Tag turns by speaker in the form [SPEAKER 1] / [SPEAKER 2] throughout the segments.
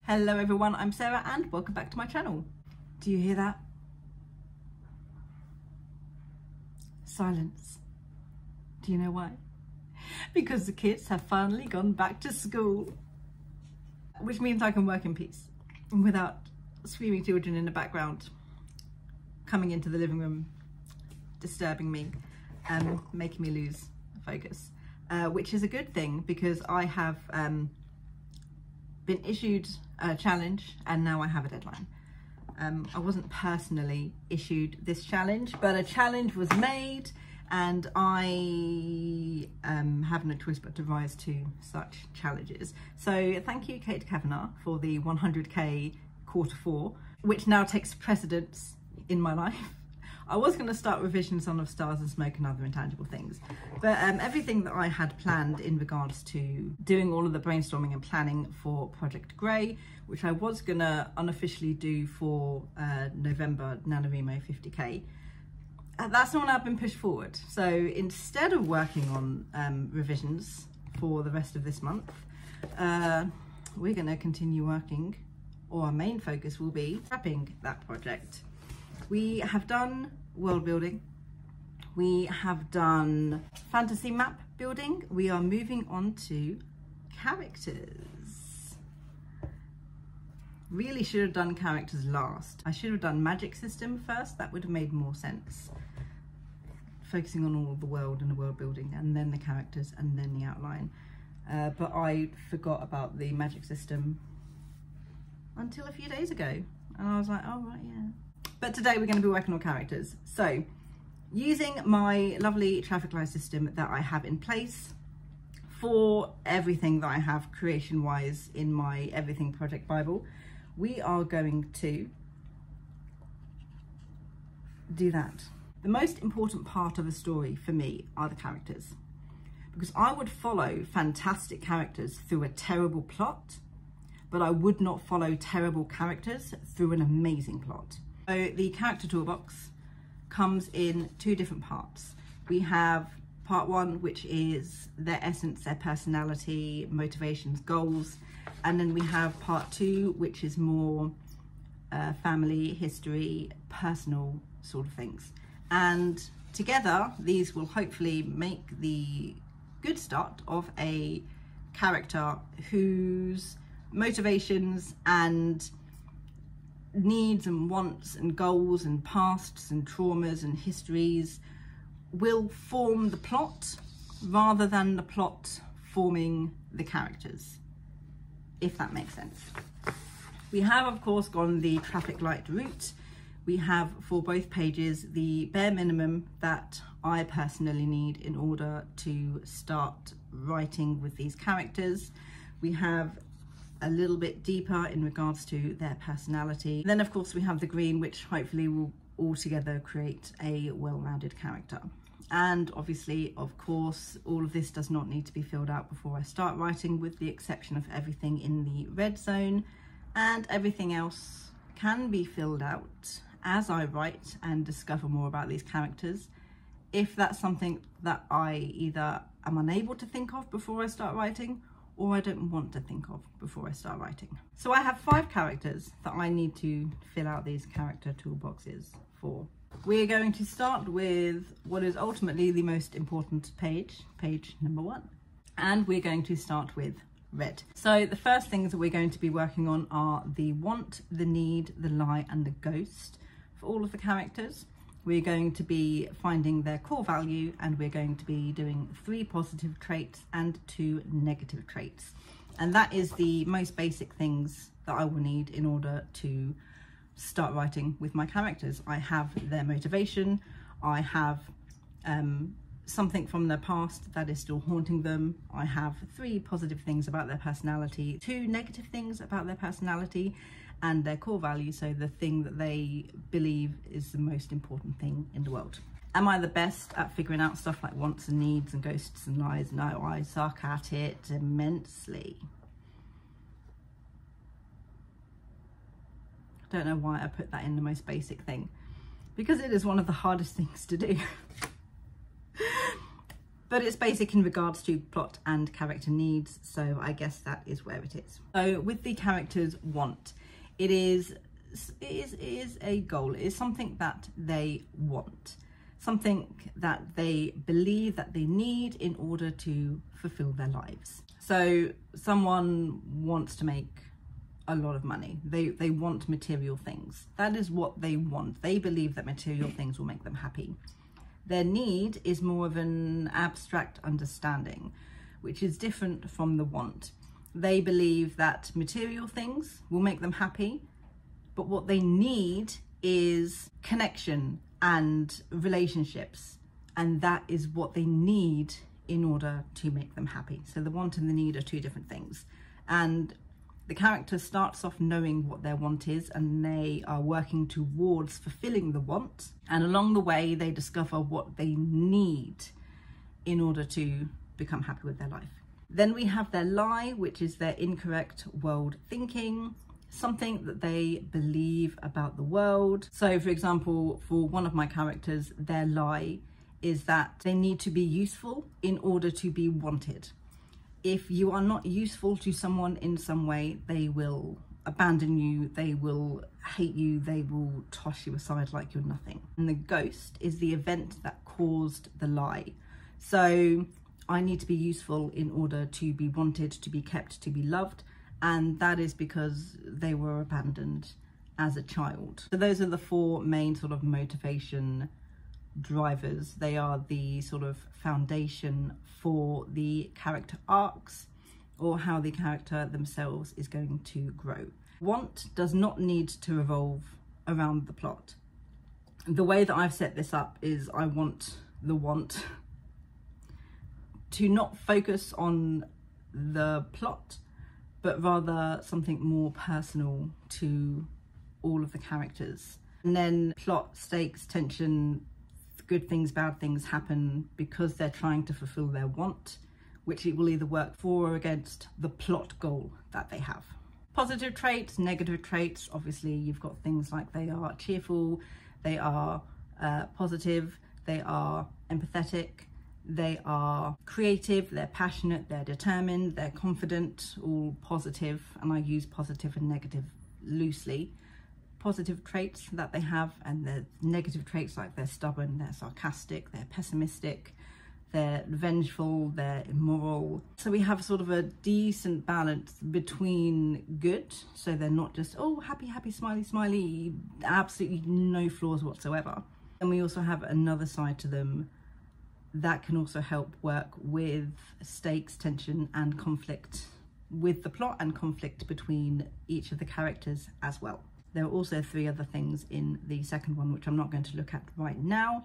[SPEAKER 1] Hello everyone, I'm Sarah and welcome back to my channel. Do you hear that? Silence. Do you know why? Because the kids have finally gone back to school. Which means I can work in peace without screaming children in the background coming into the living room, disturbing me and making me lose focus. Which is a good thing because I have been issued a challenge and now I have a deadline. I wasn't personally issued this challenge, but a challenge was made and I have no choice but to rise to such challenges. So thank you, Kate Kavanagh, for the 100k Q4, which now takes precedence in my life. I was going to start revision Son of Stars and Smoke and Other Intangible Things, but everything that I had planned in regards to doing all of the brainstorming and planning for Project Grey, which I was going to unofficially do for November NaNoWriMo 50k, that's not now been pushed forward. So instead of working on revisions for the rest of this month, we're going to continue working, or our main focus will be wrapping that project. We have done world building, we have done fantasy map building, we are moving on to characters. Really should have done characters last. I should have done magic system first, that would have made more sense. Focusing on all of the world and the world building and then the characters and then the outline. But I forgot about the magic system until a few days ago. And I was like, oh right, yeah. But today we're going to be working on characters. So using my lovely traffic light system that I have in place for everything that I have creation wise in my Everything Project Bible, we are going to do that. The most important part of a story for me are the characters, because I would follow fantastic characters through a terrible plot, but I would not follow terrible characters through an amazing plot. So the character toolbox comes in two different parts. We have part one, which is their essence, their personality, motivations, goals. And then we have part two, which is more family, history, personal sort of things. And together, these will hopefully make the good start of a character whose motivations and needs and wants and goals and pasts and traumas and histories will form the plot rather than the plot forming the characters, if that makes sense. We have of course gone the traffic light route. We have for both pages the bare minimum that I personally need in order to start writing with these characters. We have a little bit deeper in regards to their personality. Then of course we have the green, which hopefully will all together create a well-rounded character. And obviously, of course, all of this does not need to be filled out before I start writing, with the exception of everything in the red zone, and everything else can be filled out as I write and discover more about these characters, if that's something that I either am unable to think of before I start writing, or I don't want to think of before I start writing. So I have 5 characters that I need to fill out these character toolboxes for. We're going to start with what is ultimately the most important page, page number 1. And we're going to start with red. So the first things that we're going to be working on are the want, the need, the lie, and the ghost for all of the characters. We're going to be finding their core value, and we're going to be doing 3 positive traits and 2 negative traits. And that is the most basic things that I will need in order to start writing with my characters. I have their motivation, I have something from their past that is still haunting them, I have 3 positive things about their personality, 2 negative things about their personality, and their core value, so the thing that they believe is the most important thing in the world. Am I the best at figuring out stuff like wants and needs and ghosts and lies? No, I suck at it immensely. I don't know why I put that in the most basic thing, because it is one of the hardest things to do. but it's basic in regards to plot and character needs, so I guess that is where it is. So with the character's want, it is a goal. It is something that they want, something that they believe that they need in order to fulfill their lives. So someone wants to make a lot of money. They want material things. That is what they want. They believe that material things will make them happy. Their need is more of an abstract understanding, which is different from the want. They believe that material things will make them happy, but what they need is connection and relationships, and that is what they need in order to make them happy. So the want and the need are two different things, and the character starts off knowing what their want is, and they are working towards fulfilling the want, and along the way they discover what they need in order to become happy with their life. Then we have their lie, which is their incorrect world thinking, something that they believe about the world. So for example, for one of my characters, their lie is that they need to be useful in order to be wanted. If you are not useful to someone in some way, they will abandon you, they will hate you, they will toss you aside like you're nothing. And the ghost is the event that caused the lie. So I need to be useful in order to be wanted, to be kept, to be loved. And that is because they were abandoned as a child. So those are the four main sort of motivation drivers. They are the sort of foundation for the character arcs, or how the character themselves is going to grow. Want does not need to revolve around the plot. The way that I've set this up is I want the want to not focus on the plot, but rather something more personal to all of the characters. And then plot, stakes, tension, good things, bad things happen because they're trying to fulfill their want, which it will either work for or against the plot goal that they have. Positive traits, negative traits, obviously you've got things like they are cheerful, they are positive, they are empathetic, they are creative, they're passionate, they're determined, they're confident, all positive, and I use positive and negative loosely. Positive traits that they have, and the negative traits like they're stubborn, they're sarcastic, they're pessimistic, they're vengeful, they're immoral. So we have sort of a decent balance between good, so they're not just, oh, happy, happy, smiley, smiley, absolutely no flaws whatsoever. And we also have another side to them that can also help work with stakes, tension, and conflict with the plot, and conflict between each of the characters as well. There are also three other things in the second one, which I'm not going to look at right now,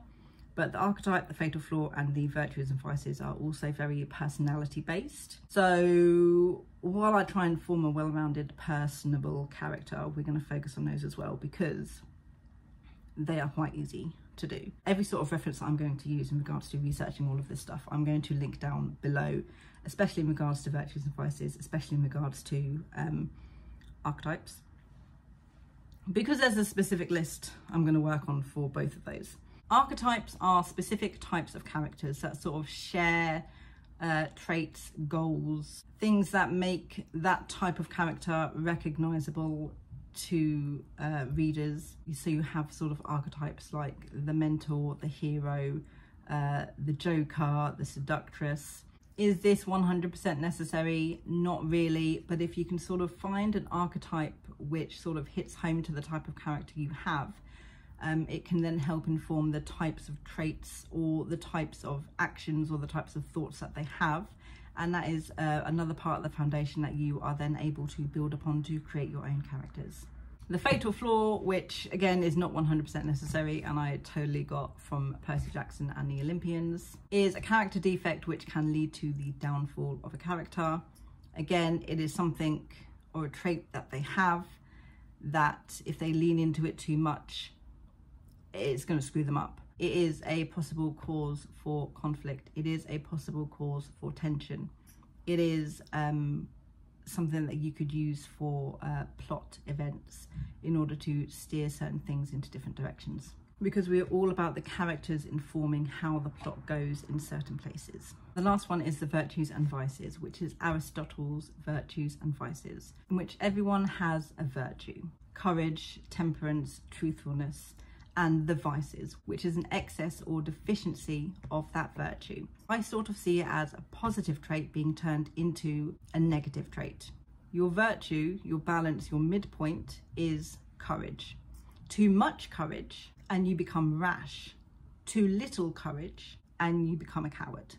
[SPEAKER 1] but the archetype, the fatal flaw, and the virtues and vices are also very personality based. So while I try and form a well-rounded, personable character, we're going to focus on those as well, because they are quite easy to do. Every sort of reference that I'm going to use in regards to researching all of this stuff, I'm going to link down below, especially in regards to virtues and vices, especially in regards to archetypes, because there's a specific list I'm going to work on for both of those. Archetypes are specific types of characters that sort of share traits, goals, things that make that type of character recognizable to readers. So you have sort of archetypes like the mentor, the hero, the joker, the seductress. Is this 100% necessary? Not really, but if you can sort of find an archetype which sort of hits home to the type of character you have, it can then help inform the types of traits or the types of actions or the types of thoughts that they have. And that is another part of the foundation that you are then able to build upon to create your own characters. The fatal flaw, which again is not 100% necessary, and I totally got from Percy Jackson and the Olympians, is a character defect which can lead to the downfall of a character. Again, it is something or a trait that they have that if they lean into it too much, it's going to screw them up. It is a possible cause for conflict. It is a possible cause for tension. It is something that you could use for plot events in order to steer certain things into different directions. because we're all about the characters informing how the plot goes in certain places. The last one is the virtues and vices, which is Aristotle's virtues and vices, in which everyone has a virtue: courage, temperance, truthfulness, and the vices, which is an excess or deficiency of that virtue. I sort of see it as a positive trait being turned into a negative trait. Your virtue, your balance, your midpoint is courage. Too much courage and you become rash. Too little courage and you become a coward.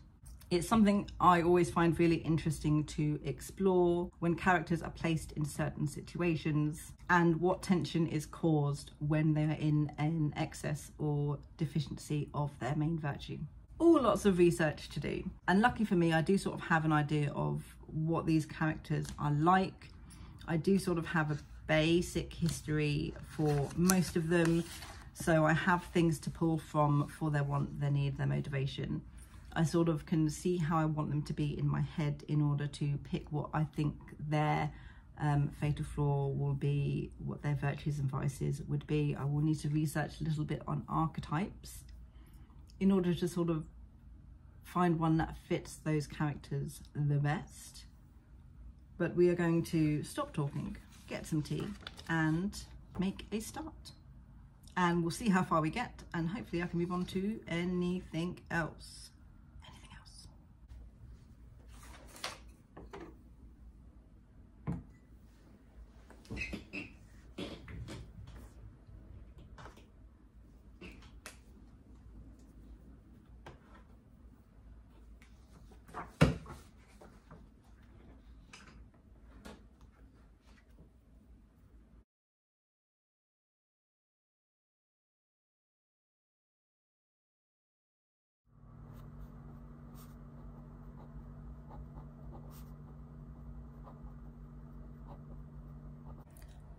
[SPEAKER 1] It's something I always find really interesting to explore when characters are placed in certain situations, and what tension is caused when they're in an excess or deficiency of their main virtue. All lots of research to do, and lucky for me, I do sort of have an idea of what these characters are like. I do sort of have a basic history for most of them, so I have things to pull from for their want, their need, their motivation. I sort of can see how I want them to be in my head in order to pick what I think their fatal flaw will be, what their virtues and vices would be. I will need to research a little bit on archetypes in order to sort of find one that fits those characters the best. But we are going to stop talking, get some tea, and make a start. And we'll see how far we get, and hopefully I can move on to anything else.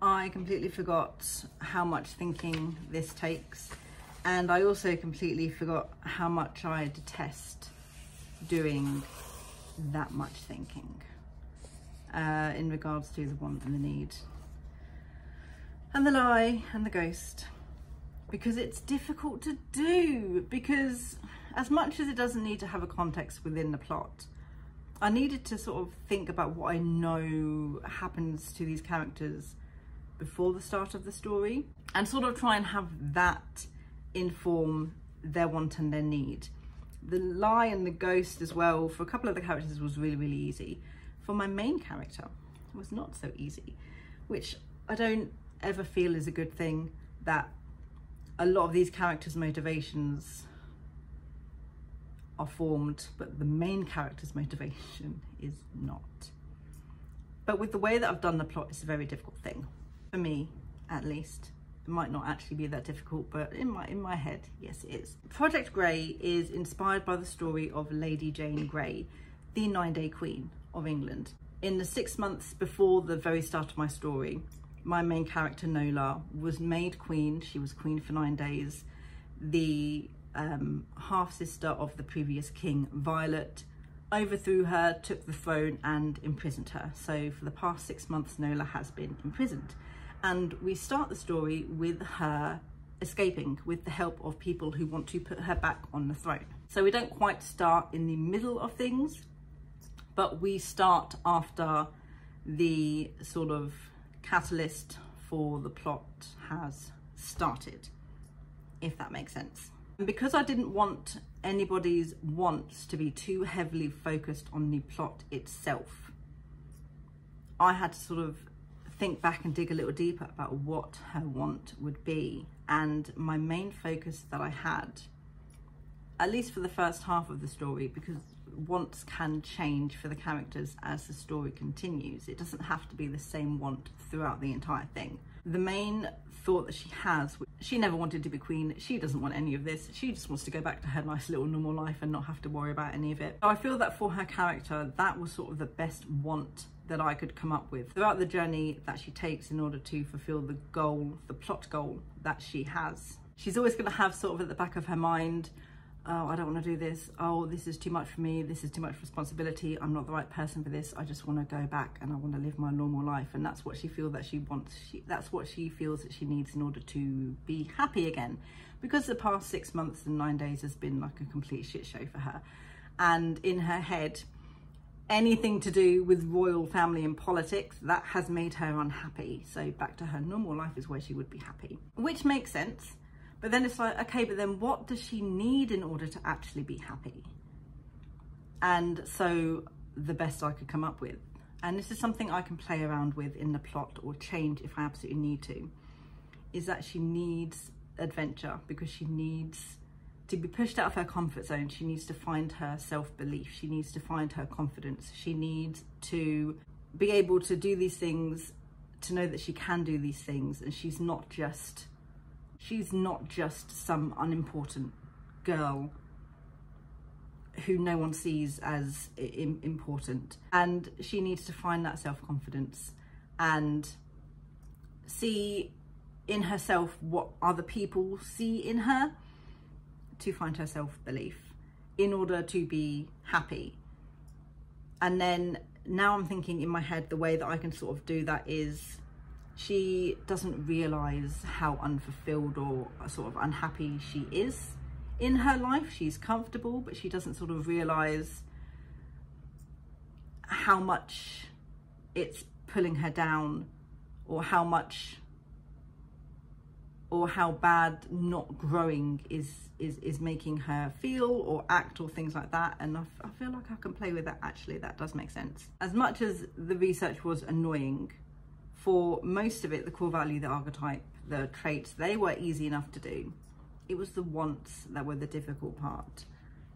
[SPEAKER 1] I completely forgot how much thinking this takes, and I also completely forgot how much I detest doing that much thinking in regards to the want and the need and the lie and the ghost, because it's difficult to do, because as much as it doesn't need to have a context within the plot, I needed to sort of think about what I know happens to these characters before the start of the story, and sort of try and have that inform their want and their need. The lie and the ghost as well, for a couple of the characters, was really, really easy. For my main character, it was not so easy, which I don't ever feel is a good thing, that a lot of these characters' motivations are formed, but the main character's motivation is not. But with the way that I've done the plot, it's a very difficult thing. For me, at least. It might not actually be that difficult, but in my head, yes it is. Project Grey is inspired by the story of Lady Jane Grey, the 9-day Queen of England. In the 6 months before the very start of my story, my main character Nola was made queen. She was queen for 9 days. The half-sister of the previous king, Violet, overthrew her, took the throne and imprisoned her. So for the past 6 months, Nola has been imprisoned. And we start the story with her escaping with the help of people who want to put her back on the throne. So we don't quite start in the middle of things, but we start after the sort of catalyst for the plot has started, if that makes sense. And because I didn't want anybody's wants to be too heavily focused on the plot itself, I had to sort of think back and dig a little deeper about what her want would be. And my main focus that I had, at least for the first half of the story, because wants can change for the characters as the story continues. It doesn't have to be the same want throughout the entire thing. The main thought that she has, she never wanted to be queen. She doesn't want any of this. She just wants to go back to her nice little normal life and not have to worry about any of it. So I feel that for her character, that was sort of the best want that I could come up with throughout the journey that she takes in order to fulfill the goal, the plot goal that she has. She's always going to have sort of at the back of her mind oh, I don't want to do this. Oh, this is too much for me. This is too much responsibility. I'm not the right person for this. I just want to go back and I want to live my normal life. And that's what she feels that she wants. That's what she feels that she needs in order to be happy again. Because the past 6 months and 9 days has been like a complete shit show for her. And in her head, anything to do with royal family and politics, that has made her unhappy. So back to her normal life is where she would be happy, which makes sense. But then it's like, okay, but then what does she need in order to actually be happy? And so the best I could come up with, and this is something I can play around with in the plot or change if I absolutely need to, is that she needs adventure, because she needs to be pushed out of her comfort zone. She needs to find her self-belief. She needs to find her confidence. She needs to be able to do these things, to know that she can do these things, and she's not just some unimportant girl who no one sees as important. And she needs to find that self-confidence and see in herself what other people see in her, to find her self-belief in order to be happy. And then now I'm thinking in my head, the way that I can sort of do that is, she doesn't realize how unfulfilled or sort of unhappy she is in her life. She's comfortable, but she doesn't sort of realize how much it's pulling her down, or how much, or how bad not growing is making her feel or act or things like that. And I feel like I can play with that. Actually, that does make sense. As much as the research was annoying, for most of it, the core value, the archetype, the traits, they were easy enough to do. It was the wants that were the difficult part.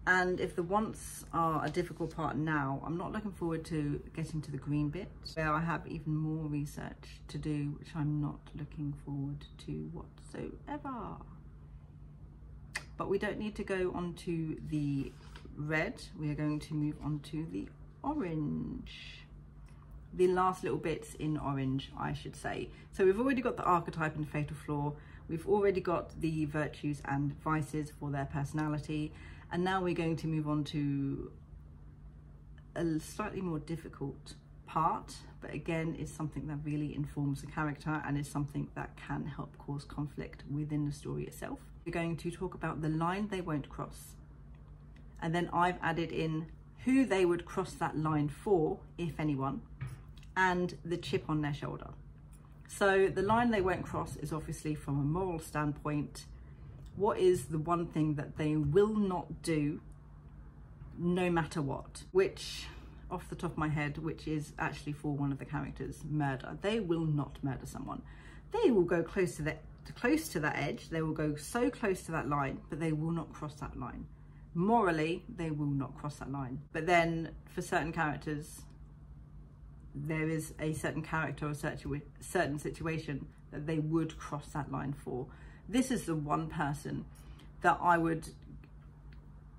[SPEAKER 1] And if the wants are a difficult part now, I'm not looking forward to getting to the green bit, where I have even more research to do, which I'm not looking forward to whatsoever. But we don't need to go on to the red. We are going to move on to the orange. The last little bits in orange, I should say. So we've already got the archetype and fatal flaw. We've already got the virtues and vices for their personality. And now we're going to move on to a slightly more difficult part, but again, it's something that really informs the character and is something that can help cause conflict within the story itself. We're going to talk about the line they won't cross. And then I've added in who they would cross that line for, if anyone, and the chip on their shoulder. So the line they won't cross is obviously from a moral standpoint. What is the one thing that they will not do no matter what? Which, off the top of my head, which is actually for one of the characters, murder. They will not murder someone. They will go close to that edge. They will go so close to that line, but they will not cross that line. Morally, they will not cross that line. But then for certain characters, there is a certain character or certain situation that they would cross that line for. This is the one person that I would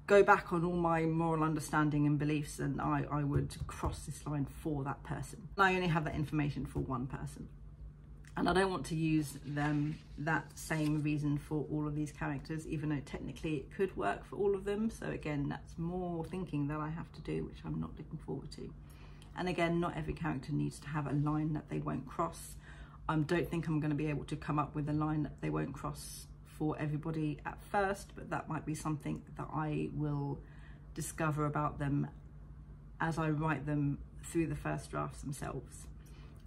[SPEAKER 1] go back on all my moral understanding and beliefs, and I would cross this line for that person. I only have that information for one person. And I don't want to use that same reason for all of these characters, even though technically it could work for all of them. So again, that's more thinking that I have to do, which I'm not looking forward to. And again, not every character needs to have a line that they won't cross. I don't think I'm going to be able to come up with a line that they won't cross for everybody at first, but that might be something that I will discover about them as I write them through the first drafts themselves.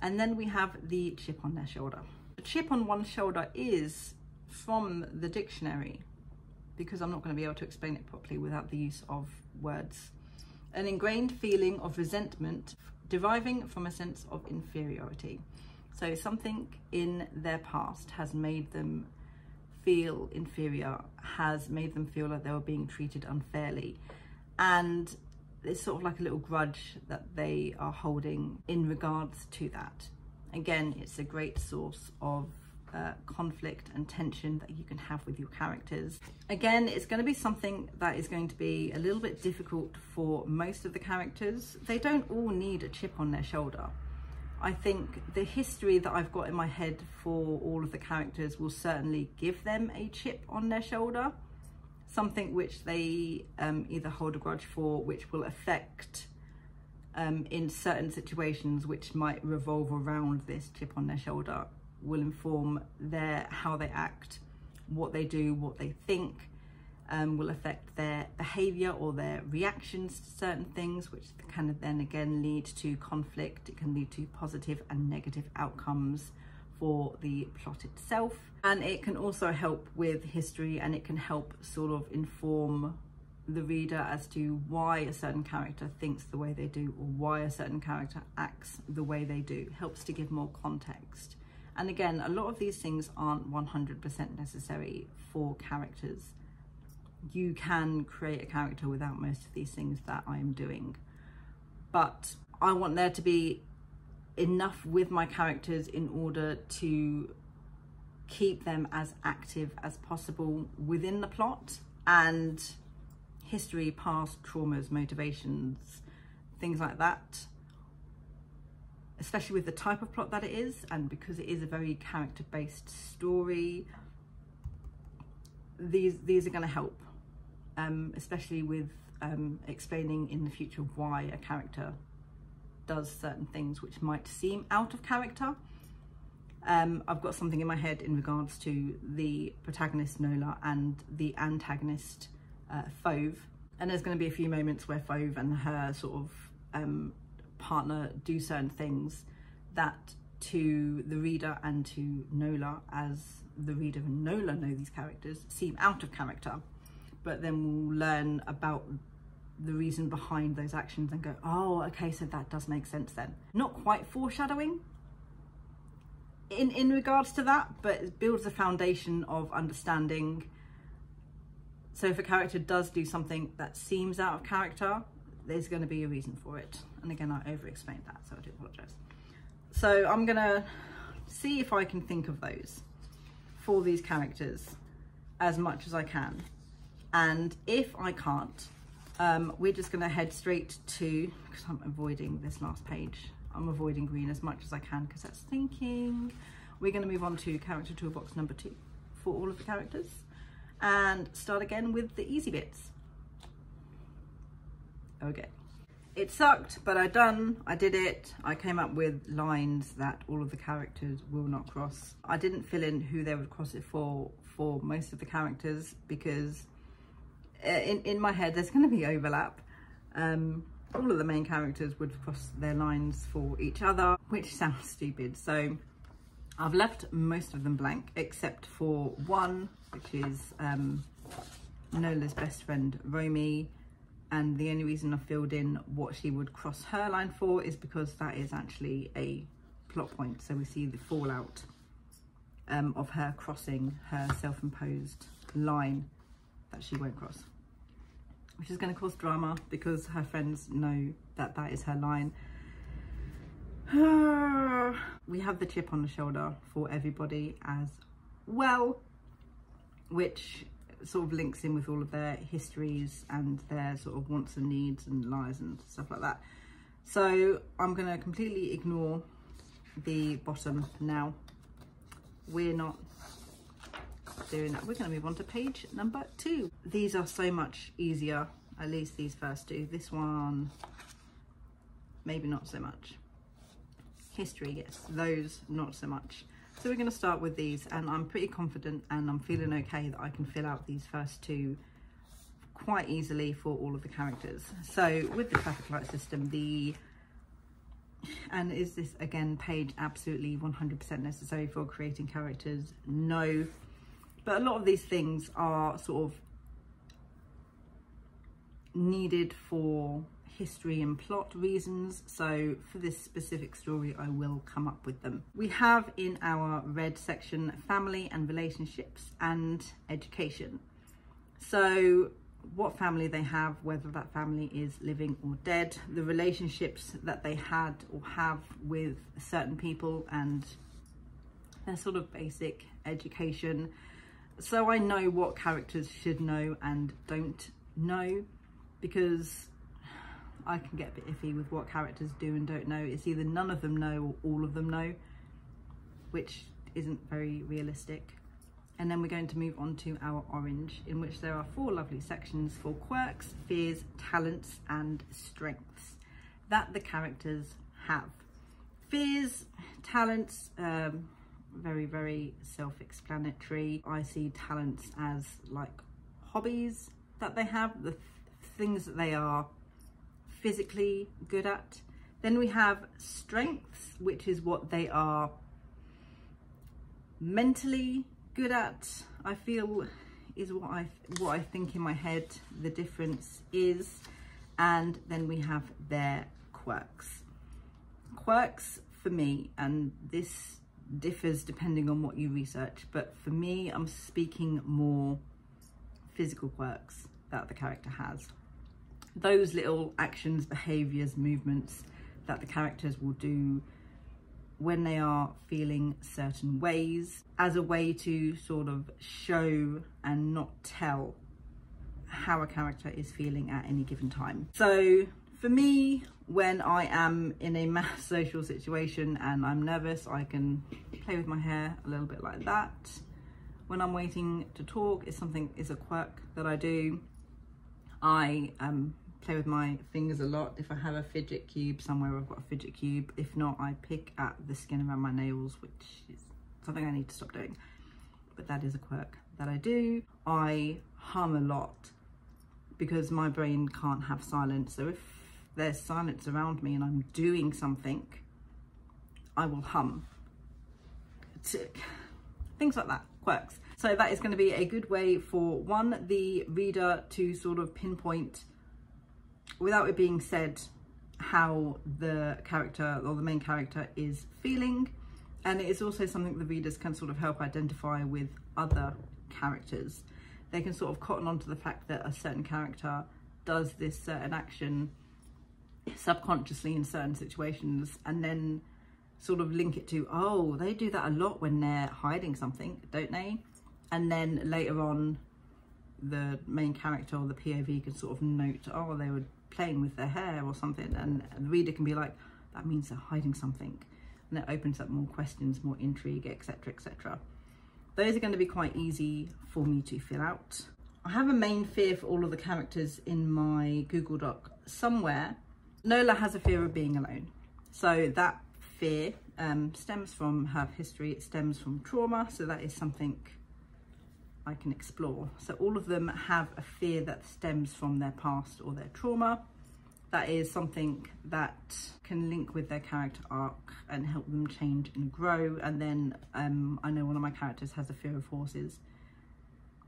[SPEAKER 1] And then we have the chip on their shoulder. The chip on one's shoulder is from the dictionary, because I'm not going to be able to explain it properly without the use of words. An ingrained feeling of resentment deriving from a sense of inferiority. So something in their past has made them feel inferior, has made them feel like they were being treated unfairly. And it's sort of like a little grudge that they are holding in regards to that. Again, it's a great source of conflict and tension that you can have with your characters. Again, it's going to be something that is going to be a little bit difficult for most of the characters. They don't all need a chip on their shoulder. I think the history that I've got in my head for all of the characters will certainly give them a chip on their shoulder. something which they either hold a grudge for, which will affect in certain situations, which might revolve around this chip on their shoulder, will inform how they act, what they do, what they think, will affect their behavior or their reactions to certain things, which can then again lead to conflict. It can lead to positive and negative outcomes for the plot itself. And it can also help with history, and it can help sort of inform the reader as to why a certain character thinks the way they do, or why a certain character acts the way they do. It helps to give more context. And again, a lot of these things aren't 100% necessary for characters. You can create a character without most of these things that I am doing. But I want there to be enough with my characters in order to keep them as active as possible within the plot, and history, past traumas, motivations, things like that, especially with the type of plot that it is, and because it is a very character-based story, these are going to help, especially with explaining in the future why a character does certain things which might seem out of character. I've got something in my head in regards to the protagonist Nola and the antagonist Fauve, and there's going to be a few moments where Fauve and her sort of partner do certain things that to the reader and to Nola, as the reader and Nola know these characters, seem out of character, but then we'll learn about the reason behind those actions and go, oh, okay, so that does make sense then. Not quite foreshadowing in regards to that, but it builds a foundation of understanding. So if a character does do something that seems out of character, there's going to be a reason for it. And again, I over-explained that, so I do apologise. So I'm going to see if I can think of those for these characters as much as I can. And if I can't, we're just going to head straight to, because I'm avoiding this last page, I'm avoiding green as much as I can because that's thinking. We're going to move on to character toolbox number 2 for all of the characters, and start again with the easy bits. Okay, it sucked, but I did it. I came up with lines that all of the characters will not cross. I didn't fill in who they would cross it for most of the characters, because in my head there's going to be overlap. All of the main characters would cross their lines for each other, which sounds stupid. So I've left most of them blank, except for one, which is Nola's best friend, Romy. And the only reason I filled in what she would cross her line for is because that is actually a plot point. So we see the fallout of her crossing her self-imposed line that she won't cross, which is going to cause drama because her friends know that that is her line. We have the chip on the shoulder for everybody as well, which sort of links in with all of their histories and their sort of wants and needs and lies and stuff like that. So I'm going to completely ignore the bottom now. We're not doing that. We're going to move on to page number 2. These are so much easier, at least these first two. This one, maybe not so much. History, yes, those not so much. So we're going to start with these, and I'm pretty confident and I'm feeling okay that I can fill out these first two quite easily for all of the characters. So with the traffic light system, and is this again page absolutely 100% necessary for creating characters? No, but a lot of these things are sort of needed for history and plot reasons, so for this specific story I will come up with them. We have in our red section family and relationships and education. So what family they have, whether that family is living or dead, the relationships that they had or have with certain people, and their sort of basic education. So I know what characters should know and don't know, because I can get a bit iffy with what characters do and don't know. It's either none of them know or all of them know, which isn't very realistic. And then we're going to move on to our orange, in which there are 4 lovely sections for quirks, fears, talents, and strengths that the characters have. Fears, talents, very, very self-explanatory. I see talents as like hobbies that they have, the things that they are physically good at. Then we have strengths, which is what they are mentally good at, I feel, is what I think in my head the difference is. And then we have their quirks. Quirks for me, and this differs depending on what you research, but for me, I'm speaking more physical quirks that the character has. Those little actions, behaviors, movements that the characters will do when they are feeling certain ways, as a way to sort of show and not tell how a character is feeling at any given time. So for me, when I am in a mass social situation and I'm nervous, I can play with my hair a little bit like that. When I'm waiting to talk, is a quirk that I do. I play with my fingers a lot. If I have a fidget cube somewhere, I've got a fidget cube. If not, I pick at the skin around my nails, which is something I need to stop doing. But that is a quirk that I do. I hum a lot because my brain can't have silence. So if there's silence around me and I'm doing something, I will hum. Things like that, quirks. So that is going to be a good way for the reader to sort of pinpoint, without it being said, how the character or the main character is feeling. And it is also something the readers can sort of help identify with other characters. They can sort of cotton onto the fact that a certain character does this certain action subconsciously in certain situations, and then sort of link it to, oh, they do that a lot when they're hiding something, don't they? And then later on, the main character or the POV can sort of note, oh, they were playing with their hair or something, and the reader can be like, that means they're hiding something, and it opens up more questions, more intrigue, etc., etc. Those are going to be quite easy for me to fill out. I have a main fear for all of the characters in my Google Doc somewhere. Nola has a fear of being alone. So that fear stems from her history, it stems from trauma, so that is something I can explore. So all of them have a fear that stems from their past or their trauma. That is something that can link with their character arc and help them change and grow. And then I know one of my characters has a fear of horses,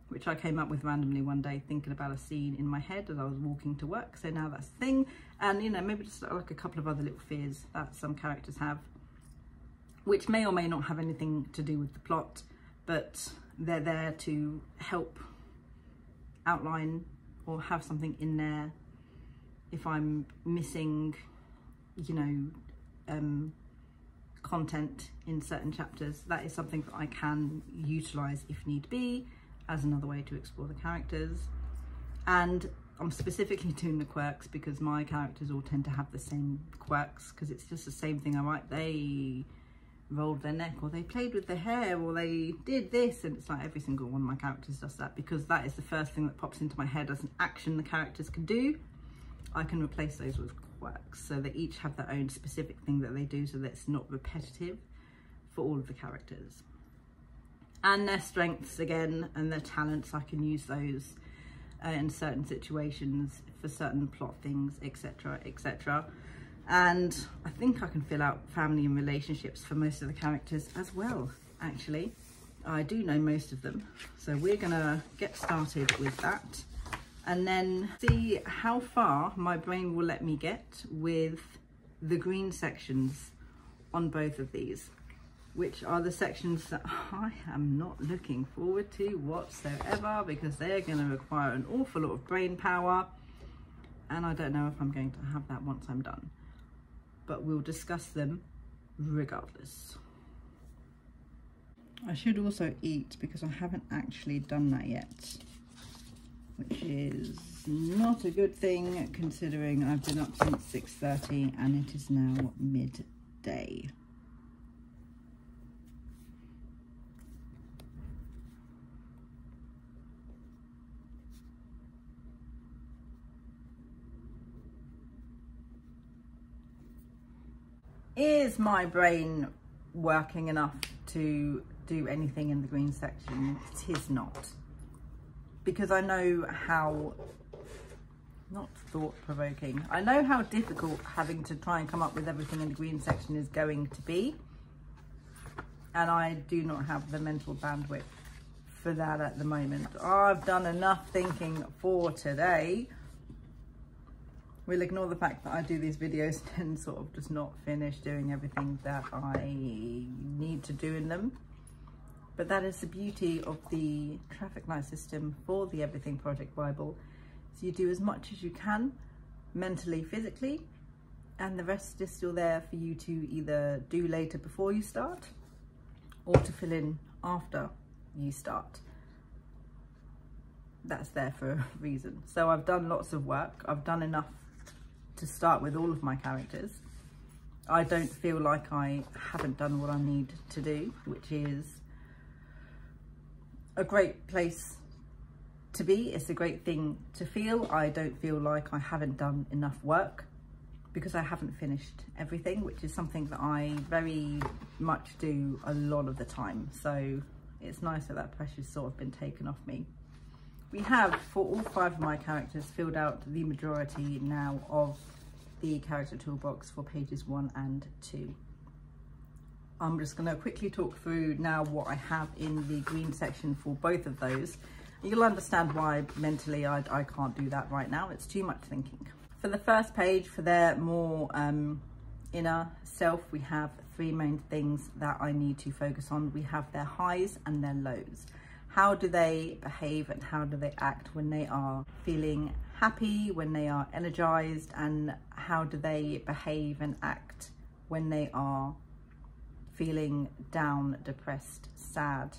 [SPEAKER 1] which I came up with randomly one day thinking about a scene in my head as I was walking to work. So now that's the thing. And, you know, maybe just like a couple of other little fears that some characters have, which may or may not have anything to do with the plot, but they're there to help outline or have something in there if I'm missing, you know, content in certain chapters. That is something that I can utilize if need be as another way to explore the characters. And I'm specifically doing the quirks because my characters all tend to have the same quirks, because it's just the same thing I write. They rolled their neck, or they played with their hair, or they did this, and it's like every single one of my characters does that, because that is the first thing that pops into my head as an action the characters can do. I can replace those with quirks, so they each have their own specific thing that they do, so that it's not repetitive for all of the characters. And their strengths again, and their talents, I can use those in certain situations for certain plot things, etc., etc. And I think I can fill out family and relationships for most of the characters as well, actually. I do know most of them, so we're gonna get started with that and then see how far my brain will let me get with the green sections on both of these, which are the sections that I am not looking forward to whatsoever, because they're going to require an awful lot of brain power, and I don't know if I'm going to have that once I'm done, but we'll discuss them regardless. I should also eat, because I haven't actually done that yet, which is not a good thing considering I've been up since 6:30 and it is now midday. Is my brain working enough to do anything in the green section? It is not. Because I know how, not thought-provoking, I know how difficult having to try and come up with everything in the green section is going to be. And I do not have the mental bandwidth for that at the moment. I've done enough thinking for today. We'll ignore the fact that I do these videos and sort of just not finish doing everything that I need to do in them. But that is the beauty of the traffic light system for the Everything Project Bible. So you do as much as you can, mentally, physically, and the rest is still there for you to either do later before you start, or to fill in after you start. That's there for a reason. So I've done lots of work. I've done enough to start with all of my characters. I don't feel like I haven't done what I need to do, which is a great place to be. It's a great thing to feel. I don't feel like I haven't done enough work because I haven't finished everything, which is something that I very much do a lot of the time. So it's nice that that pressure's sort of been taken off me. We have, for all 5 of my characters, filled out the majority now of the character toolbox for pages 1 and 2. I'm just going to quickly talk through now what I have in the green section for both of those. You'll understand why mentally I can't do that right now. It's too much thinking. For the first page, for their more inner self, we have 3 main things that I need to focus on. We have their highs and their lows. How do they behave and how do they act when they are feeling happy, when they are energized, and how do they behave and act when they are feeling down, depressed, sad?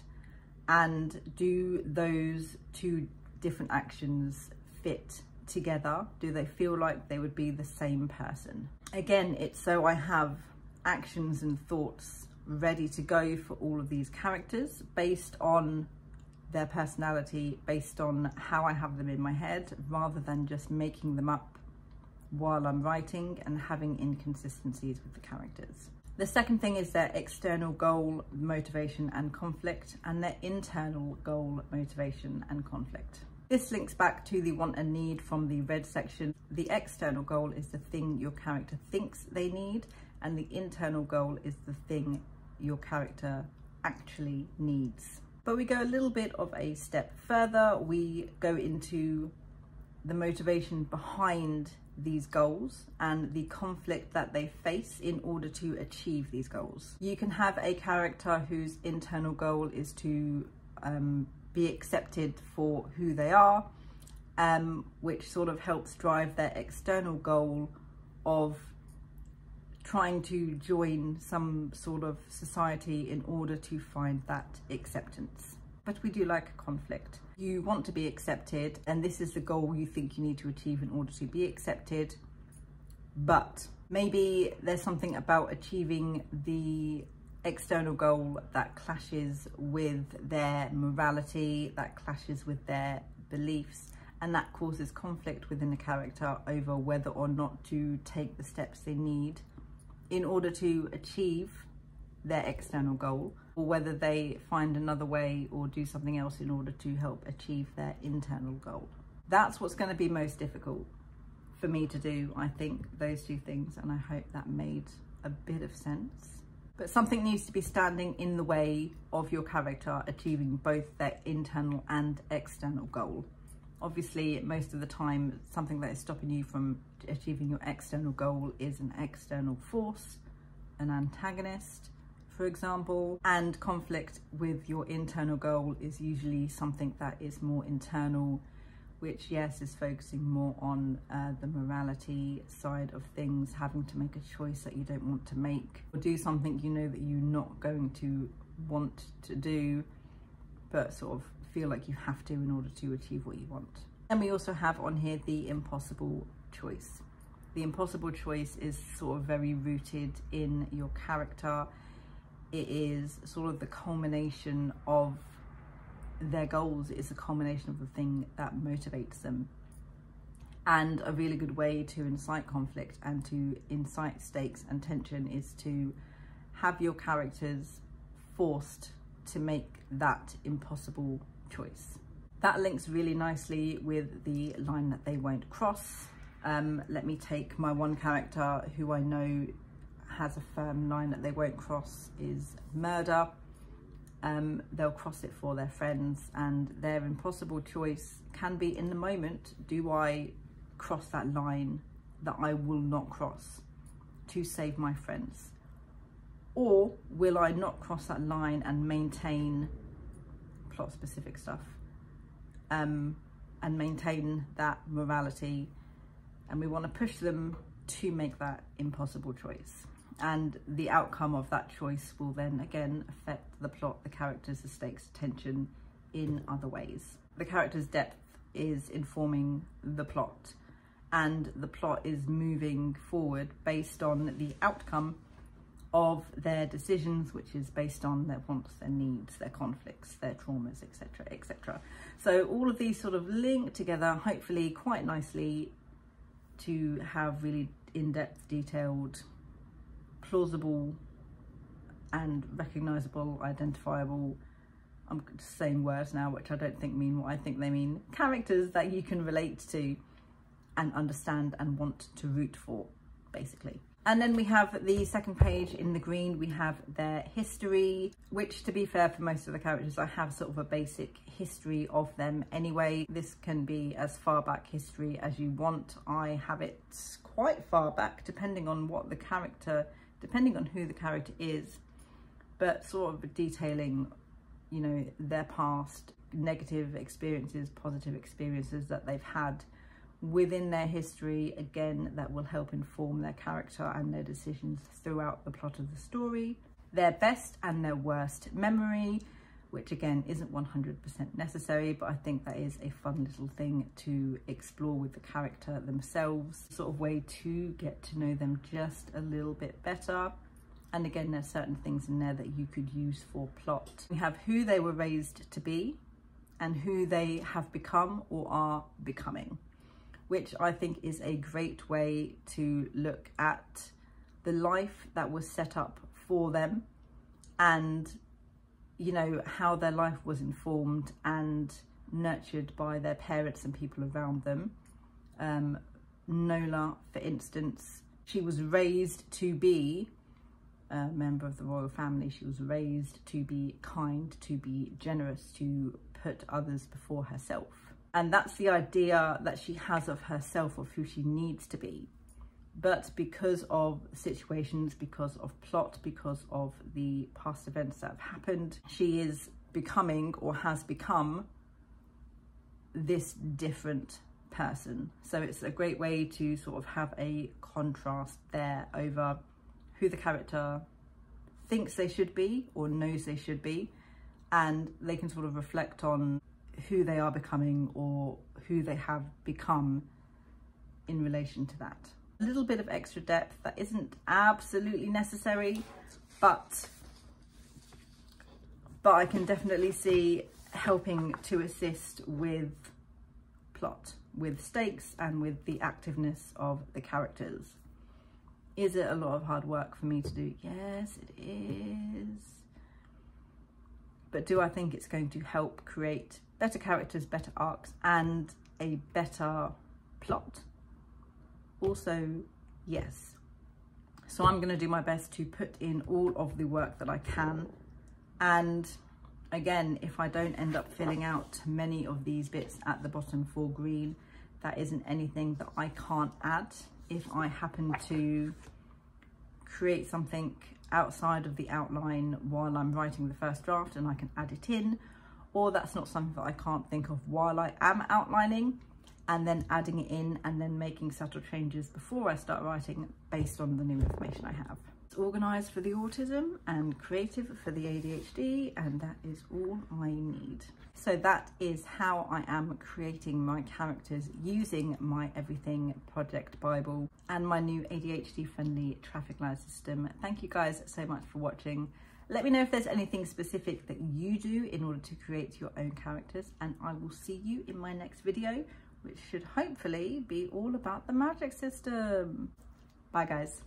[SPEAKER 1] And do those 2 different actions fit together? Do they feel like they would be the same person? Again, it's so I have actions and thoughts ready to go for all of these characters based on their personality, based on how I have them in my head, rather than just making them up while I'm writing and having inconsistencies with the characters. The second thing is their external goal, motivation and conflict, and their internal goal, motivation and conflict. This links back to the want and need from the red section. The external goal is the thing your character thinks they need, and the internal goal is the thing your character actually needs. But we go a little bit of a step further. We go into the motivation behind these goals and the conflict that they face in order to achieve these goals. You can have a character whose internal goal is to be accepted for who they are, which sort of helps drive their external goal of trying to join some sort of society in order to find that acceptance. But we do like a conflict. You want to be accepted, and this is the goal you think you need to achieve in order to be accepted, but maybe there's something about achieving the external goal that clashes with their morality, that clashes with their beliefs, and that causes conflict within the character over whether or not to take the steps they need in order to achieve their external goal, or whether they find another way or do something else in order to help achieve their internal goal. That's what's going to be most difficult for me to do, I think, those 2 things, and I hope that made a bit of sense. But something needs to be standing in the way of your character achieving both their internal and external goal. Obviously, most of the time, something that is stopping you from achieving your external goal is an external force, an antagonist, for example, and conflict with your internal goal is usually something that is more internal, which, yes, is focusing more on the morality side of things, having to make a choice that you don't want to make, or do something you know that you're not going to want to do, but sort of feel like you have to in order to achieve what you want. And we also have on here the impossible choice. The impossible choice is sort of very rooted in your character. It is sort of the culmination of their goals. It's a culmination of the thing that motivates them. And a really good way to incite conflict and to incite stakes and tension is to have your characters forced to make that impossible choice. That links really nicely with the line that they won't cross. Let me take my one character who I know has a firm line that they won't cross is murder. They'll cross it for their friends, and their impossible choice can be, in the moment, do I cross that line that I will not cross to save my friends, or will I not cross that line and maintain plot specific stuff, and maintain that morality, and we want to push them to make that impossible choice, and the outcome of that choice will then again affect the plot, the characters, the stakes, tension in other ways. The character's depth is informing the plot, and the plot is moving forward based on the outcome of their decisions, which is based on their wants, their needs, their conflicts, their traumas, etc., etc. So all of these sort of link together, hopefully quite nicely, to have really in-depth, detailed, plausible and recognizable, identifiable, I'm just saying words now which I don't think mean what I think they mean, characters that you can relate to and understand and want to root for, basically. And then we have the second page in the green, we have their history, which, to be fair, for most of the characters I have sort of a basic history of them anyway. This can be as far back history as you want. I have it quite far back depending on what the character, depending on who the character is, but sort of detailing, you know, their past, negative experiences, positive experiences that they've had within their history. Again, that will help inform their character and their decisions throughout the plot of the story. Their best and their worst memory, which again isn't 100% necessary, but I think that is a fun little thing to explore with the character themselves, sort of way to get to know them just a little bit better. And again, there's certain things in there that you could use for plot. We have who they were raised to be and who they have become or are becoming, which I think is a great way to look at the life that was set up for them, and, you know, how their life was informed and nurtured by their parents and people around them. Nola, for instance, she was raised to be a member of the royal family. She was raised to be kind, to be generous, to put others before herself. And that's the idea that she has of herself, of who she needs to be. But because of situations, because of plot, because of the past events that have happened, she is becoming, or has become, this different person. So it's a great way to sort of have a contrast there over who the character thinks they should be or knows they should be, and they can sort of reflect on who they are becoming or who they have become in relation to that. A little bit of extra depth that isn't absolutely necessary, but I can definitely see helping to assist with plot, with stakes, and with the activeness of the characters. Is it a lot of hard work for me to do? Yes, it is. But do I think it's going to help create better characters, better arcs, and a better plot? Also, yes. So I'm going to do my best to put in all of the work that I can. And again, if I don't end up filling out many of these bits at the bottom for green, that isn't anything that I can't add. If I happen to create something outside of the outline while I'm writing the first draft and I can add it in, or that's not something that I can't think of while I am outlining, and then adding it in and then making subtle changes before I start writing based on the new information I have. It's organised for the autism and creative for the ADHD, and that is all I need. So that is how I am creating my characters using my Everything Project Bible and my new ADHD friendly traffic light system. Thank you guys so much for watching. Let me know if there's anything specific that you do in order to create your own characters, and I will see you in my next video, which should hopefully be all about the magic system. Bye guys.